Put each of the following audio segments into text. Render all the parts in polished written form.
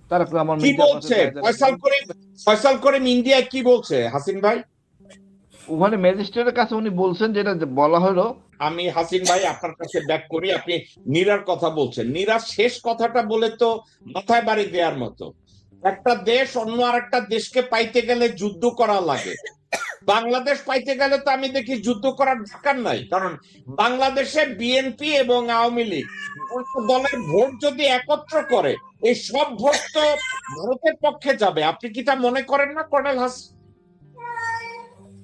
তারেক রহমান কি মির্জার কাছে বলছে ফয়সাল করিম ইন্ডিয়া কি বলছে হাসিন ভাই? ওখানে ম্যাজিস্ট্রেটের কাছে উনি বলছেন, যেটা বলা হলো। আমি হাসিন ভাই আপনার কাছে ব্যাক করি, আপনি নীরার কথা বলছেন, নীরার শেষ কথাটা বলে তো মাথায় বাড়ি দেওয়ার মতো। একটা দেশ অন্য আরেকটা দেশকে পাইতে গেলে যুদ্ধ করা লাগে, বাংলাদেশ পাইতে গেলে তো আমি দেখি যুদ্ধ করার দরকার নাই। কারণ বাংলাদেশে বিএনপি এবং আওয়ামী লীগ দলের ভোট যদি একত্র করে, এই সব ভোট তো ভারতের পক্ষে যাবে। আপনি কি তা মনে করেন না কর্নেল হাসান?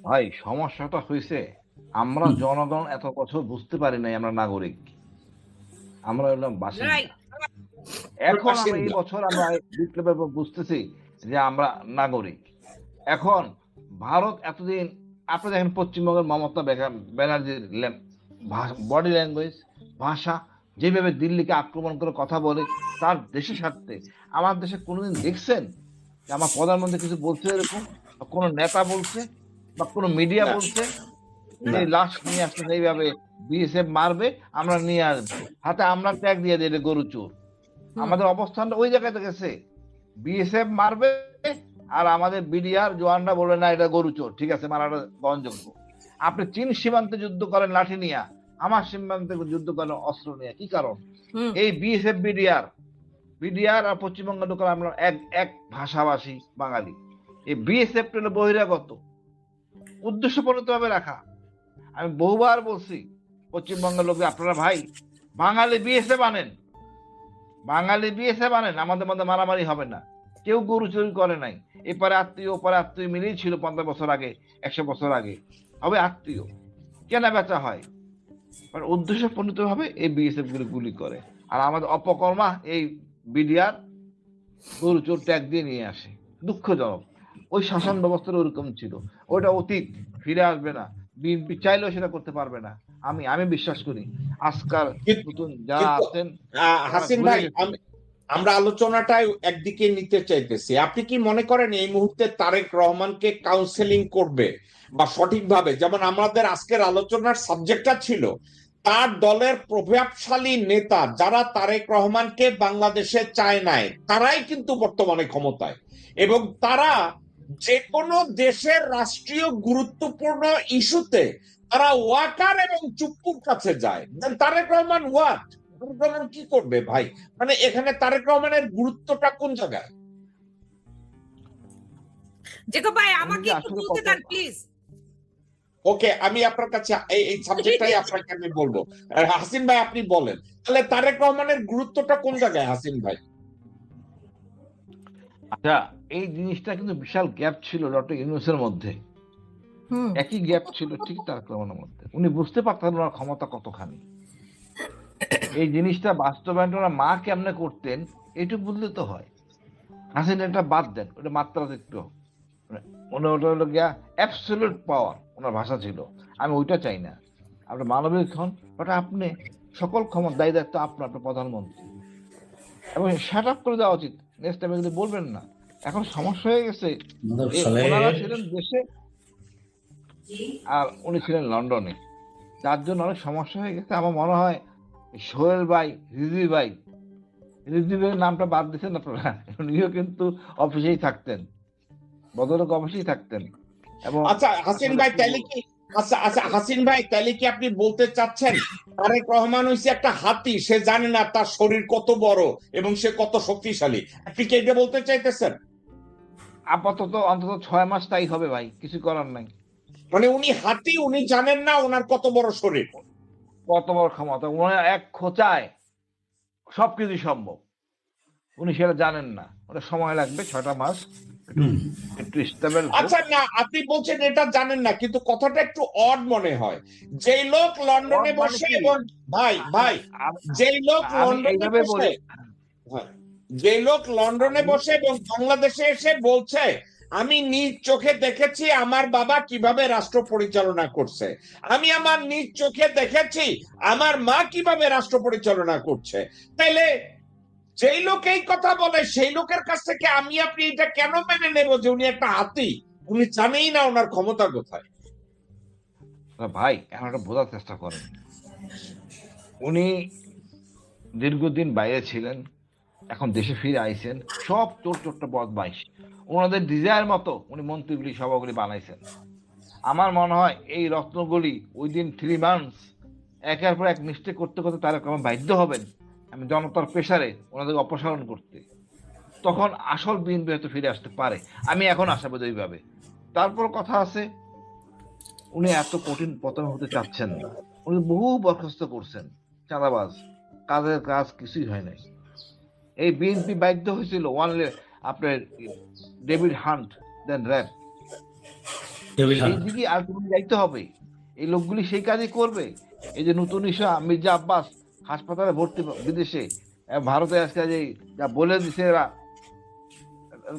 ভাই সমস্যাটা হয়েছে, আমরা জনগণ এত বছর বুঝতে পারি নাই আমরা নাগরিক, আমরা হলাম বাসিন্দা। এখন আমরা এই বছর আমরা বিপ্লবের পর বুঝতেছি যে আমরা নাগরিক। এখন ভারত এতদিন, আপনি দেখেন পশ্চিমবঙ্গের মমতা ব্যানার্জির বডি ল্যাঙ্গুয়েজ, ভাষা, যেভাবে দিল্লিকে আক্রমণ করে কথা বলে তার দেশের স্বার্থে, আমার দেশে কোনোদিন দেখছেন যে আমার প্রধানমন্ত্রী কিছু বলছে এরকম, বা কোনো নেতা বলছে, বা কোনো মিডিয়া না, বলছে যে না। লাশ নিয়ে আসতে এইভাবে বিএসএফ মারবে, আমরা নিয়ে আসবো, হাতে আমরা ট্যাগ দিয়ে দিই গরু চোর। আমাদের অবস্থানটা ওই জায়গাতে গেছে, বিএসএফ মারবে আর আমাদের বিডিআর জওয়ানরা বলে না এটা গরু চোর, ঠিক আছে মারাটা গ্রহণযোগ্য। আপনি চীন সীমান্তে যুদ্ধ করেন লাঠি নিয়ে, আমার সীমান্তে যুদ্ধ করেন অস্ত্র নিয়ে, কি কারণ? এই বিএসএফ বিডিআর আর পশ্চিমবঙ্গের লোকেরা আমরা এক এক ভাষাভাষী বাঙালি। এই বিএসএফ হলো বহিরাগত, উদ্দেশ্যপূর্ণত ভাবে রাখা। আমি বহুবার বলছি পশ্চিমবঙ্গের লোক, আপনারা ভাই বাঙালি বিএসএফ আনেন, বাঙালি বিএসএফ আনেন, আমাদের মধ্যে মারামারি হবে না। কেউ গরু চুরি করে নাই, এপারে আত্মীয় ওপারে আত্মীয় মিলেই ছিল 50 বছর আগে, 100 বছর আগে। হবে আত্মীয়, কেনা বেচা হয়, উদ্দেশ্য প্রণীত ভাবে এই বিএসএফ গুলো গুলি করে। আর আমাদের অপকর্মা এই বিডিআর গরু চোর ট্যাগ দিয়ে নিয়ে আসে। দুঃখজনক, ওই শাসন ব্যবস্থার ওরকম ছিল, ওটা অতীত, ফিরে আসবে না। বিএনপি চাইলেও সেটা করতে পারবে না, আমি বিশ্বাস করি। আজকাল নতুন যারা কিন্তু আছেন তারা হাসিন ভুলে ভাই, গেছে। আমরা আলোচনাটাই একদিকে নিতে চাইতেছি। আপনি কি মনে করেন এই মুহূর্তে তারেক রহমানকে কাউন্সেলিং করবে বা সঠিকভাবে, যেমন আমাদের আজকের আলোচনার সাবজেক্টটা ছিল তার দলের প্রভাবশালী নেতা যারা তারেক রহমানকে বাংলাদেশে চায় নাই, তারাই কিন্তু বর্তমানে ক্ষমতায়, এবং তারা যে কোনো দেশের রাষ্ট্রীয় গুরুত্বপূর্ণ ইস্যুতে তারা ওয়াকার এবং চুপ্পুর কাছে যায়। তারেক রহমান ওয়াট, তারেক রহমান কি করবে ভাই? মানে এখানে তারেক রহমানের গুরুত্বটা কোন জায়গায়? জেকব ভাই উনি আমাকে যে একটু আসলে বলতে কত, দেন প্লিজ। ওকে, আমি আপনার কাছে এই সাবজেক্টটাই আপনাকে আমি বলবো। হাসিন ভাই আপনি বলেন, তাহলে তারেক রহমানের গুরুত্বটা কোন জায়গায় হাসিন ভাই? আচ্ছা, এই জিনিসটা কিন্তু বিশাল গ্যাপ ছিল ডক্টর ইউনূসের মধ্যে, একই গ্যাপ ছিল ঠিক তারেক রহমানের মধ্যে। উনি বুঝতে পারতেন ওনার ক্ষমতা কতখানি। এই জিনিসটা বাস্তবায়ন ওনার মা কেমনে করতেন এইটুকু বুঝলে তো হয়। হাসিন এটা বাদ দেন, ওটা মাত্রাতিরিক্ত, ওটা হলো গিয়া অ্যাবসলিউট পাওয়ার, ওনার ভাষা ছিল। আমি ওইটা চাই না। আপনার মানবিক হন, বাট আপনি সকল ক্ষমতা দায়ী দায়িত্ব আপনার প্রধানমন্ত্রী, এবং শাট আপ করে দেওয়া উচিত। নেক্সট টাইম এগুলো বলবেন না। এখন সমস্যা হয়ে গেছে, ওনারা ছিলেন দেশে আর উনি ছিলেন লন্ডনে, যার জন্য অনেক সমস্যা হয়ে গেছে। আমার মনে হয় সোহেল ভাই, রিজভি ভাইয়ের নামটা বাদ দিচ্ছেন আপনারা, উনিও কিন্তু অফিসেই থাকতেন, ভদ্রলোক অফিসেই থাকতেন। এবং আচ্ছা হাসিন আসলে ভাই কি তাহলে কি, আচ্ছা হাসিন ভাই তাহলে কি আপনি বলতে চাচ্ছেন তারেক রহমান হইছে একটা হাতি, সে জানে না তার শরীর কত বড় এবং সে কত শক্তিশালী? আপনি কি এটা বলতে চাইতেছেন? আপাতত অন্তত 6 মাস তাই হবে ভাই, কিছু করার নাই। মানে উনি হাতি, উনি জানেন না ওনার কত বড় শরীর। কত বড় ক্ষমতা, উনি এক খোঁচায় সবকিছু সম্ভব, উনি সেটা জানেন না। ওটা সময় লাগবে 6টা মাস, একটু স্টেবল হোক। আচ্ছা না, আপনি বলছেন এটা জানেন না, কিন্তু কথাটা একটু অড মনে হয়। যেই লোক লন্ডনে মানে বসে কি, এবং ভাই যেই লোক আমি লন্ডনে এইভাবে বসে, বলি, হ্যাঁ, যে লোক লন্ডনে আমি বসে এবং বাংলাদেশে এসে বলছে আমি নিজ চোখে দেখেছি আমার বাবা কিভাবে রাষ্ট্র পরিচালনা করছে, আমি আমার নিজ চোখে দেখেছি আমার মা কিভাবে রাষ্ট্র পরিচালনা করছে, তাইলে যেই লোক এই কথা বলে সেই লোকের কাছ থেকে আমি আপনি এটা কেন মেনে নেব যে উনি একটা হাতি? উনি জানেই না ওনার ক্ষমতা কোথায়। ভাই এখন একটা বোঝার চেষ্টা করেন, উনি দীর্ঘদিন বাইরে ছিলেন, এখন দেশে ফিরে আইছেন, সব চোর চোরটা বদমাইশ, ওনাদের ডিজায়ার মতো উনি মন্ত্রীগুলি সভাগুলি বানাইছেন। আমার মনে হয় এই রত্নগুলি ওই দিন 3 মান্থস একের পর এক মিস্টেক করতে করতে তারা কেমন বাধ্য হবেন আমি জনতার প্রেসারে ওনাদের অপসারণ করতে। তখন আসল বিএনপি হয়তো ফিরে আসতে পারে, আমি এখন আশাবাদী ওইভাবে। তারপর কথা আছে, উনি এত কঠিন পতন হতে চাচ্ছেন না। উনি বহু বরখাস্ত করছেন, চাঁদাবাজ, কাজের কাজ কিছুই হয় নাই। এই বিএনপি বাধ্য হয়েছিল আপনার ডেভিড হান্ট দেন র্যাব, সেই দিকে আলটিমেটলি যাইতে হবে। এই লোকগুলি সেই কাজই করবে। এই যে নতুন ইস্যু মির্জা আব্বাস হাসপাতালে ভর্তি বিদেশে, ভারতে আজকে যে যা বলে দিছে এরা,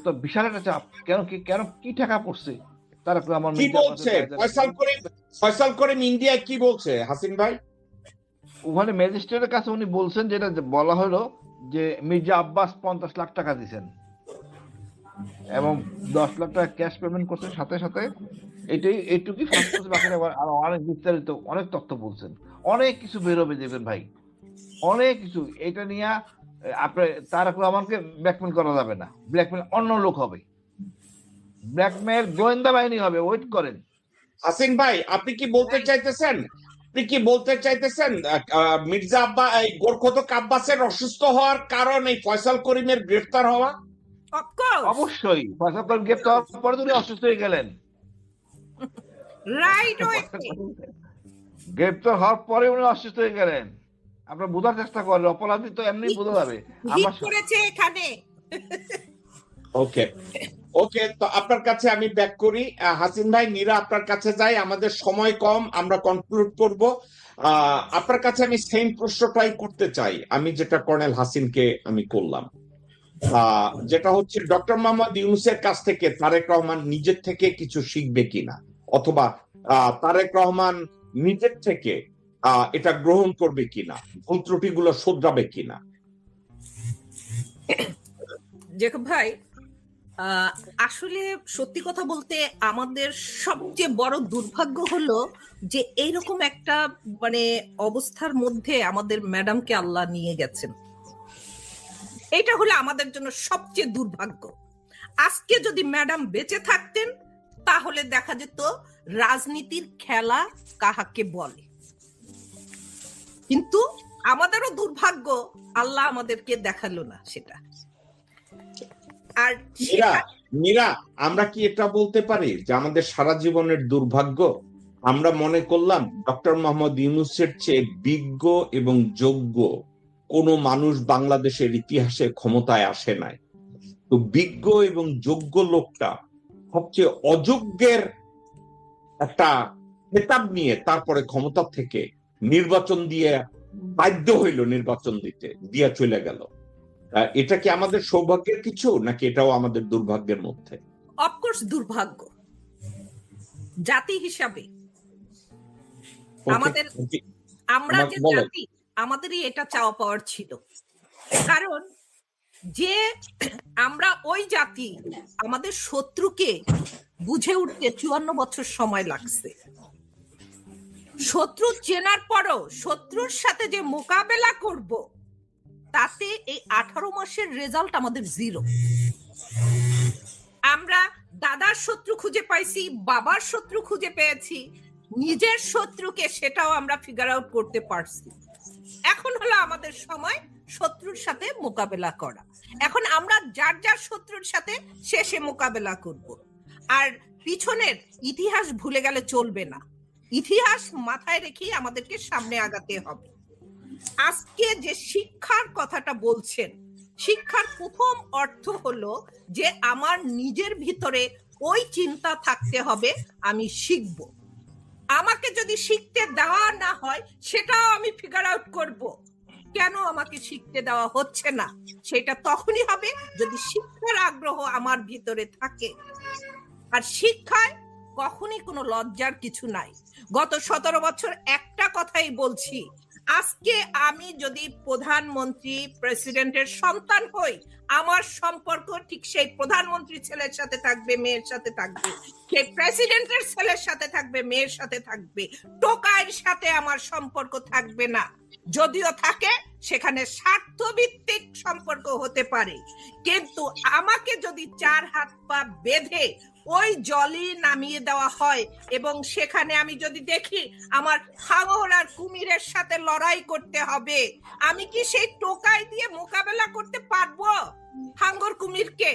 তো বিশাল একটা চাপ। কেন কি টাকা পড়ছে তারা আমার কি বলছে ফয়সাল করিম ইন্ডিয়ায় কি বলছে হাসিন ভাই? ওখানে ম্যাজিস্ট্রেটের কাছে উনি বলছেন, যেটা বলা হলো যে মির্জা আব্বাস 50 লাখ টাকা দিয়েছেন এবং 10 লাখ টাকা ক্যাশ পেমেন্ট করছেন সাথে সাথে। এইটুকুই ফার্স্ট করছে, বাকি আরো অনেক বিস্তারিত অনেক তথ্য বলছেন। অনেক কিছু বেরোবে দেখবেন ভাই, অনেক কিছু। এটা নিয়ে আপনার তারেক রহমানকে ব্ল্যাকমেল করা যাবে না, ব্ল্যাকমেল অন্য লোক হবে, ব্ল্যাকমেল গোয়েন্দা বাহিনী হবে, ওয়েট করেন। হাসিন ভাই আপনি কি বলতে চাইতেছেন মির্জা গোরখোদক আব্বাসের অসুস্থ হওয়ার কারণ এই ফয়সাল করিমের গ্রেফতার হওয়া? অবশ্যই ফয়সাল করিম গ্রেফতার হওয়ার পরে উনি অসুস্থ হয়ে গেলেন, রাইট। গ্রেফতার হওয়ার পরে উনি অসুস্থ হয়ে গেলেন। আপনার বোঝার চেষ্টা করেন, অপরাধী তো এমনি বোঝা যাবে। হিট করেছে এখানে। ওকে ওকে, তো আপনার কাছে আমি ব্যাক করি। হাসিন ভাই, নীরা আপনার কাছে যাই, আমাদের সময় কম, আমরা কনক্লুড করব। আপনার কাছে আমি সেম প্রশ্নটাই করতে চাই আমি যেটা কর্নেল হাসিনকে আমি করলাম, যেটা হচ্ছে ডক্টর মোহাম্মদ ইউনূসের কাছ থেকে তারেক রহমান নিজের থেকে কিছু শিখবে কিনা, অথবা তারেক রহমান নিজের থেকে এটা গ্রহণ করবে কিনা, ভুল ত্রুটিগুলো শোধরাবে কিনা। জেকব ভাই, আসলে সত্যি কথা বলতে আমাদের সবচেয়ে বড় দুর্ভাগ্য হলো যে এইরকম একটা অবস্থার মধ্যে আমাদের ম্যাডামকে আল্লাহ নিয়ে গেছেন। এটা হলো আমাদের জন্য সবচেয়ে দুর্ভাগ্য। আজকে যদি ম্যাডাম বেঁচে থাকতেন তাহলে দেখা যেত রাজনীতির খেলা কাহাকে বলে। কিন্তু আমাদেরও দুর্ভাগ্য, আল্লাহ আমাদেরকে দেখালো না সেটা। আর মীরা, আমরা কি এটা বলতে পারি যে আমাদের সারা জীবনের দুর্ভাগ্য? আমরা মনে করলাম ডক্টর মোহাম্মদ ইউনূসের চেয়ে বিজ্ঞ এবং যোগ্য কোন মানুষ বাংলাদেশের ইতিহাসে ক্ষমতায় আসে নাই। তো বিজ্ঞ এবং যোগ্য লোকটা সবচেয়ে অযোগ্যের একটা খেতাব নিয়ে তারপরে ক্ষমতা থেকে নির্বাচন দিয়ে বাধ্য হইল, নির্বাচন দিয়ে চলে গেল। এটা কি আমাদের সৌভাগ্যের কিছু, নাকি এটাও আমাদের দুর্ভাগ্যের মধ্যে? অফকোর্স দুর্ভাগ্য। জাতি হিসাবে আমরা যে জাতি, আমাদেরই এটা চাওয়া পাওয়ার ছিল। কারণ যে আমরা ওই জাতি, আমাদের শত্রুকে বুঝে উঠতে 54 বছর সময় লাগছে। শত্রু চেনার পরও শত্রুর সাথে যে মোকাবেলা করব, তাতে এই 18 মাসের রেজাল্ট আমাদের 0। আমরা দাদার শত্রু খুঁজে পাইছি, বাবার শত্রু খুঁজে পেয়েছি, নিজের শত্রুকে সেটাও আমরা ফিগার আউট করতে পারছি। এখন হলো আমাদের সময় শত্রুর সাথে মোকাবেলা করা। এখন আমরা যার যার শত্রুর সাথে শেষে মোকাবেলা করব। আর পিছনের ইতিহাস ভুলে গেলে চলবে না, ইতিহাস মাথায় রেখে আমাদেরকে সামনে আগাতে হবে। আজকে যে শিক্ষার কথাটা বলছেন, শিক্ষার প্রথম অর্থ হলো যে আমার নিজের ভিতরে ওই চিন্তা থাকতে হবে আমি শিখব। আমাকে যদি শিখতে দেওয়া না হয় সেটাও আমি ফিগার আউট করব, কেন আমাকে শিখতে দেওয়া হচ্ছে না। সেটা তখনই হবে যদি শিক্ষার আগ্রহ আমার ভিতরে থাকে। আর শিক্ষায় কখনই কোনো লজ্জার কিছু নাই। গত 17 বছর একটা কথাই বলছি, আজকে আমি যদি প্রধানমন্ত্রী প্রেসিডেন্টের সন্তান হই, আমার সম্পর্ক ঠিক সেই প্রধানমন্ত্রী ছেলের সাথে থাকবে, মেয়ের সাথে থাকবে, সেই প্রেসিডেন্টের ছেলের সাথে থাকবে, মেয়ের সাথে থাকবে। টোকাইয়ের সাথে আমার সম্পর্ক থাকবে না। যদিও থাকে সেখানে স্বার্থভিত্তিক সম্পর্ক হতে পারে, কিন্তু আমাকে যদি 4 হাত পা বেঁধে ওই জলই নামিয়ে দেওয়া হয় এবং সেখানে আমি যদি দেখি আমার হাঙর আর কুমিরের সাথে লড়াই করতে হবে, আমি কি সেই টোকাই দিয়ে মোকাবেলা করতে পারবো হাঙ্গর কুমিরকে?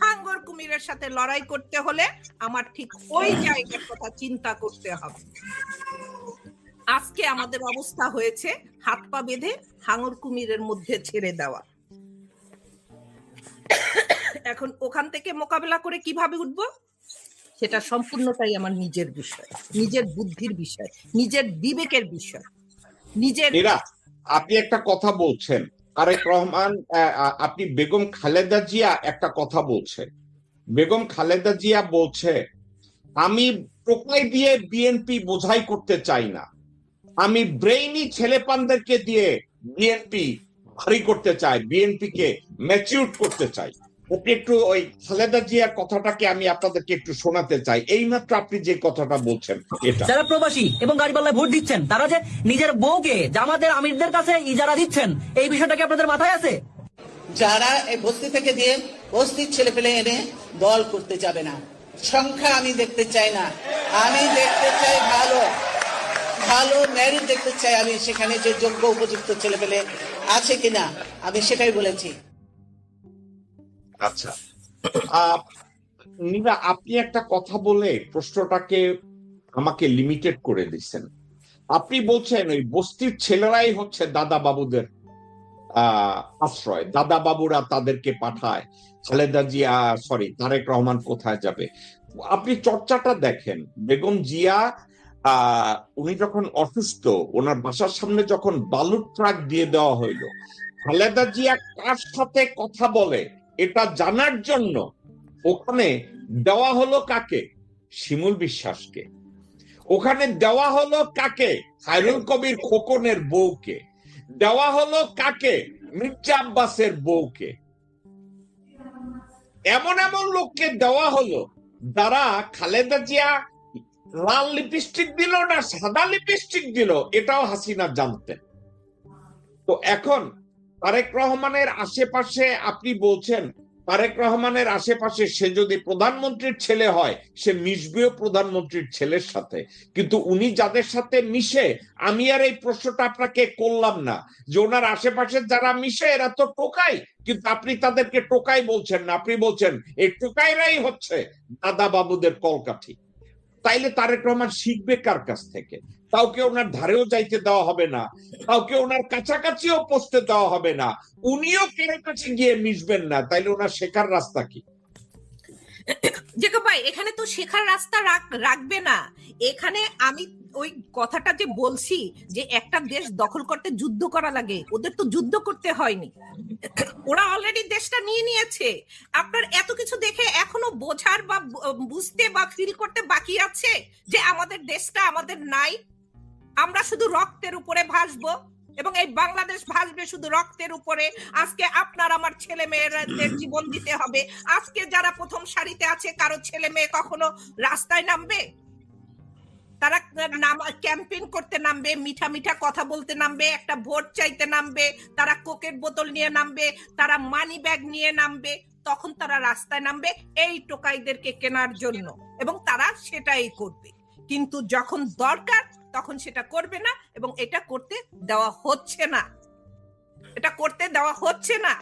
হাঙ্গর কুমিরের সাথে লড়াই করতে হলে আমার ঠিক ওই জায়গার কথা চিন্তা করতে হবে। আজকে আমাদের অবস্থা হয়েছে হাত পা বেঁধে হাঙর কুমিরের মধ্যে ছেড়ে দেওয়া। এখন ওখান থেকে মোকাবেলা করে কিভাবে উঠবো সেটা সম্পূর্ণটাই আমার নিজের বিষয়, নিজের বুদ্ধির বিষয়, নিজের বিবেকের বিষয়, নিজের। আপনি একটা কথা বলছেন, তারেক রহমান, আপনি বেগম খালেদা জিয়া একটা কথা বলছেন। বেগম খালেদা জিয়া বলছে, আমি টোকাই দিয়ে বিএনপি বোঝাই করতে চাই না, আমি ব্রেইনি ছেলেপানদেরকে দিয়ে বিএনপি ভারী করতে চাই, বিএনপি কে ম্যাচিউর করতে চাই। আপনি একটু ওই খালেদা জিয়ার কথাটাকে আমি আপনাদেরকে একটু শোনাতে চাই। এইমাত্র আপনি যে কথাটা বলছেন, এটা যারা প্রবাসী এবং গাড়িপাল্লায় ভোট দিচ্ছেন, তারা যে নিজের বউকে জামাতের আমিরদের কাছে ইজারা দিচ্ছেন, এই বিষয়টা কি আপনাদের মাথায় আছে? যারা এই বস্তি থেকে দিয়ে বস্তির ছেলে পেলে এনে দল করতে যাবে না, সংখ্যা আমি দেখতে চাই না, আমি দেখতে চাই ভালো ভালো মেরিট দেখতে চাই। আমি সেখানে যে যোগ্য উপযুক্ত ছেলে পেলে আছে কিনা আমি সেটাই বলেছি। আচ্ছা, নীরা, আপনি একটা কথা বলে প্রশ্নটাকে আমাকে লিমিটেড করে দিচ্ছেন। আপনি বলছেন ওই বস্তির ছেলেরাই হচ্ছে দাদা বাবুদের আশ্রয়, দাদা বাবুরা তাদেরকে পাঠায়, খালেদা জিয়া তারেক রহমান কোথায় যাবে? আপনি চর্চাটা দেখেন, বেগম জিয়া উনি যখন অসুস্থ, ওনার বাসার সামনে যখন বালুর ট্রাক দিয়ে দেওয়া হইলো, খালেদা জিয়া কার সাথে কথা বলে এটা জানার জন্য ওখানে দেওয়া হলো কাকে? শিমুল বিশ্বাসকে। ওখানে দেওয়া হলো কাকে? খায়রুল কবির খোকনের বউকে। দেওয়া হলো কাকে? মির্জা আব্বাসের বউকে। এমন এমন লোককে দেওয়া হলো যারা খালেদা জিয়া লাল লিপস্টিক দিল না সাদা লিপস্টিক দিল এটাও হাসিনা জানতেন। তো এখন তারেক রহমানের আশেপাশে আপনি বলছেন, তারেক রহমানের আশেপাশে সে যদি প্রধানমন্ত্রীর ছেলে হয় সে মিশবেও প্রধানমন্ত্রীর ছেলের সাথে, কিন্তু উনি যাদের সাথে মিশে, আমি আর এই প্রশ্নটা আপনাকে করলাম না যে ওনার আশেপাশে যারা মিশে এরা তো টোকাই, কিন্তু আপনি তাদেরকে টোকাই বলছেন না, আপনি বলছেন এই টোকাইরাই হচ্ছে দাদা বাবুদের কলকাঠি। তাইলে তারেক রহমান শিখবে কার কাছ থেকে? কাউকে ওনার ধারেও যাইতে দেওয়া হবে না, কাউকে ওনার কাছাকাছিও পৌঁছতে দেওয়া হবে না, উনিও কারো কাছে গিয়ে মিশবেন না, তাইলে ওনার শেখার রাস্তা কি? জেকব ভাই, এখানে তো শেখার রাস্তা রাখবে না। এখানে আমি ওই কথাটা যে বলছি যে একটা দেশ দখল করতে যুদ্ধ করা লাগে, ওদের তো যুদ্ধ করতে হয়নি, ওরা অলরেডি দেশটা নিয়ে নিয়েছে। আপনার এত কিছু দেখে এখনো বোঝার বা বুঝতে বা ফিল করতে বাকি আছে যে আমাদের দেশটা আমাদের নাই, আমরা শুধু রক্তের উপরে ভাসবো এবং এই বাংলাদেশ ভাসবে শুধু রক্তের উপরে। আজকে আপনার আমার ছেলে মেয়েদের জীবন দিতে হবে। আজকে যারা প্রথম সারিতে আছে, কারো ছেলে মেয়ে কখনো রাস্তায় নামবে? তারা ক্যাম্পেইন করতে নামবে, মিঠা মিঠা কথা বলতে নামবে, একটা ভোট চাইতে নামবে, তারা কোকের বোতল নিয়ে নামবে, তারা মানি ব্যাগ নিয়ে নামবে, তখন তারা রাস্তায় নামবে এই টোকাইদেরকে কেনার জন্য, এবং তারা সেটাই করবে। কিন্তু যখন দরকার তখন সেটা করবে না, এবং এটা করতে দেওয়া হচ্ছে না, এটা করতে দেওয়া হচ্ছে না।